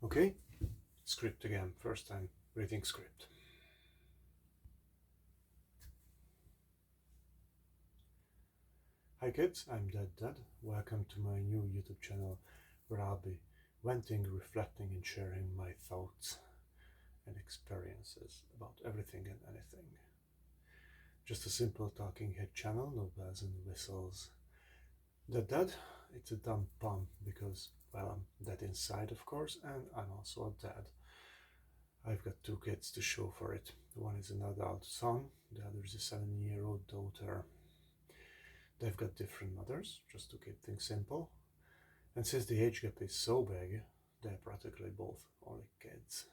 Okay, script again, first time reading script. Hi kids, I'm Dad. Welcome to my new YouTube channel where I'll be venting, reflecting and sharing my thoughts and experiences about everything and anything. Just a simple talking head channel, no bells and whistles. Dad, it's a dumb pun because, well, I'm dead inside of course, and I'm also a dad. I've got two kids to show for it. One is an adult son, the other is a 7-year-old daughter. They've got different mothers, just to keep things simple. And since the age gap is so big, they're practically both only kids.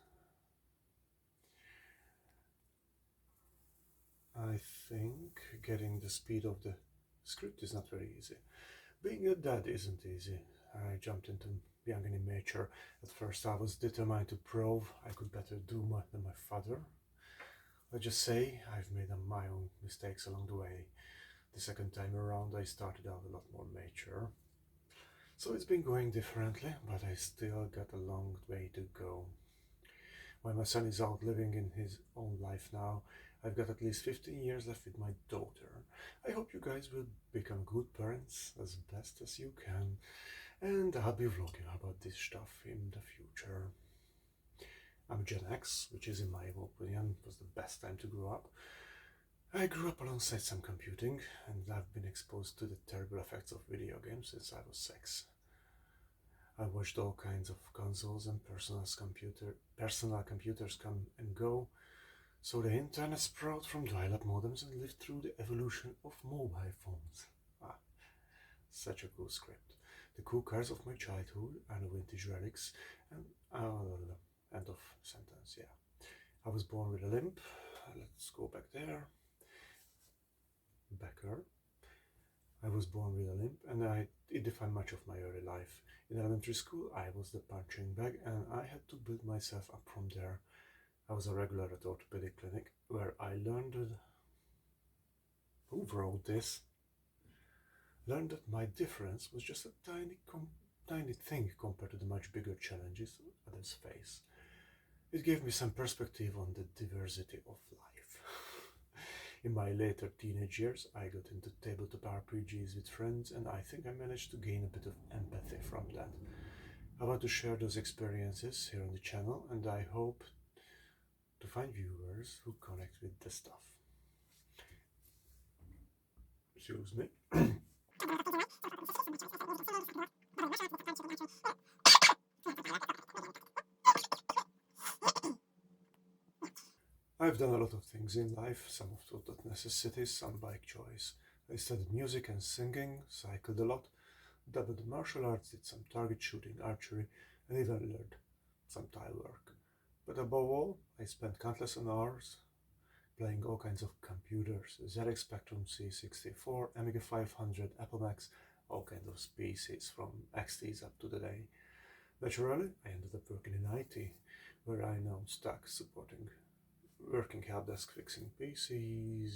I think getting the speed of the script is not very easy. Being a dad isn't easy. I jumped into young and immature. At first I was determined to prove I could better do than my father. Let's just say I've made my own mistakes along the way. The second time around I started out a lot more mature. So it's been going differently, but I still got a long way to go. When my son is out living in his own life now, I've got at least 15 years left with my daughter. I hope you guys will become good parents as best as you can, and I'll be vlogging about this stuff in the future. I'm Gen X, which is in my opinion was the best time to grow up. I grew up alongside some computing, and I've been exposed to the terrible effects of video games since I was 6. I watched all kinds of consoles and personal computers come and go, so the internet sprouted from dial-up modems and lived through the evolution of mobile phones. Such a cool script. The cool cars of my childhood are the vintage relics, and end of sentence, yeah. I was born with a limp. Let's go back there. Backer. I was born with a limp, and it defined much of my early life. In elementary school, I was the punching bag, and I had to build myself up from there. I was a regular at orthopedic clinic, where I learned who wrote this? Learned that my difference was just a tiny thing compared to the much bigger challenges others face. It gave me some perspective on the diversity of life. In my later teenage years, I got into tabletop RPGs with friends, and I think I managed to gain a bit of empathy from that. I want to share those experiences here on the channel, and I hope to find viewers who connect with the stuff. Excuse me. I've done a lot of things in life, some of those necessities, some by choice. I studied music and singing, cycled a lot, dabbled in martial arts, did some target shooting, archery, and even learned some tile work. But above all, I spent countless hours playing all kinds of computers, ZX Spectrum C64, Amiga 500, Apple Macs, all kinds of species from XTs up to the day. Naturally, I ended up working in IT, where I now stuck supporting working help desk fixing PCs,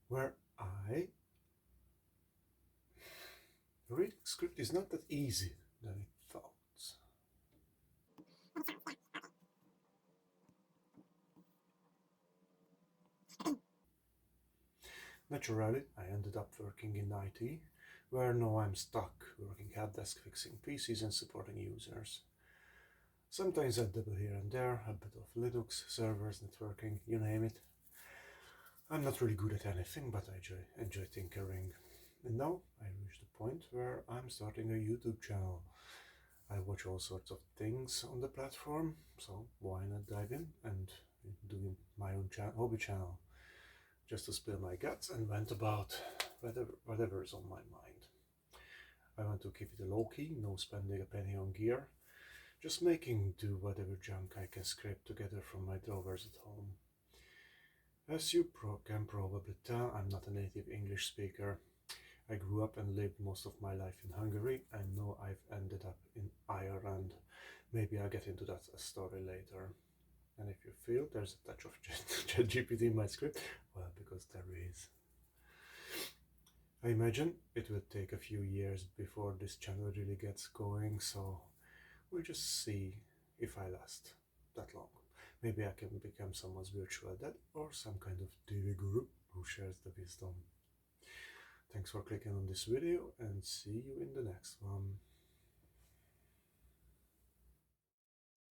where reading script is not that easy than it thought. Naturally, I ended up working in IT, where now I'm stuck working help desk fixing PCs and supporting users. Sometimes I dabble here and there, a bit of Linux, servers, networking, you name it. I'm not really good at anything, but I enjoy tinkering. And now I reached the point where I'm starting a YouTube channel. I watch all sorts of things on the platform, so why not dive in and do my own hobby channel, just to spill my guts and vent about whatever is on my mind. I want to keep it low-key, no spending a penny on gear, just making do whatever junk I can scrape together from my drawers at home. As you can probably tell, I'm not a native English speaker. I grew up and lived most of my life in Hungary, and now I've ended up in Ireland. Maybe I'll get into that story later. And if you feel there's a touch of ChatGPT in my script, well, because there is. I imagine it will take a few years before this channel really gets going, so we'll just see if I last that long. Maybe I can become someone's virtual dad or some kind of TV guru who shares the wisdom. Thanks for clicking on this video and see you in the next one.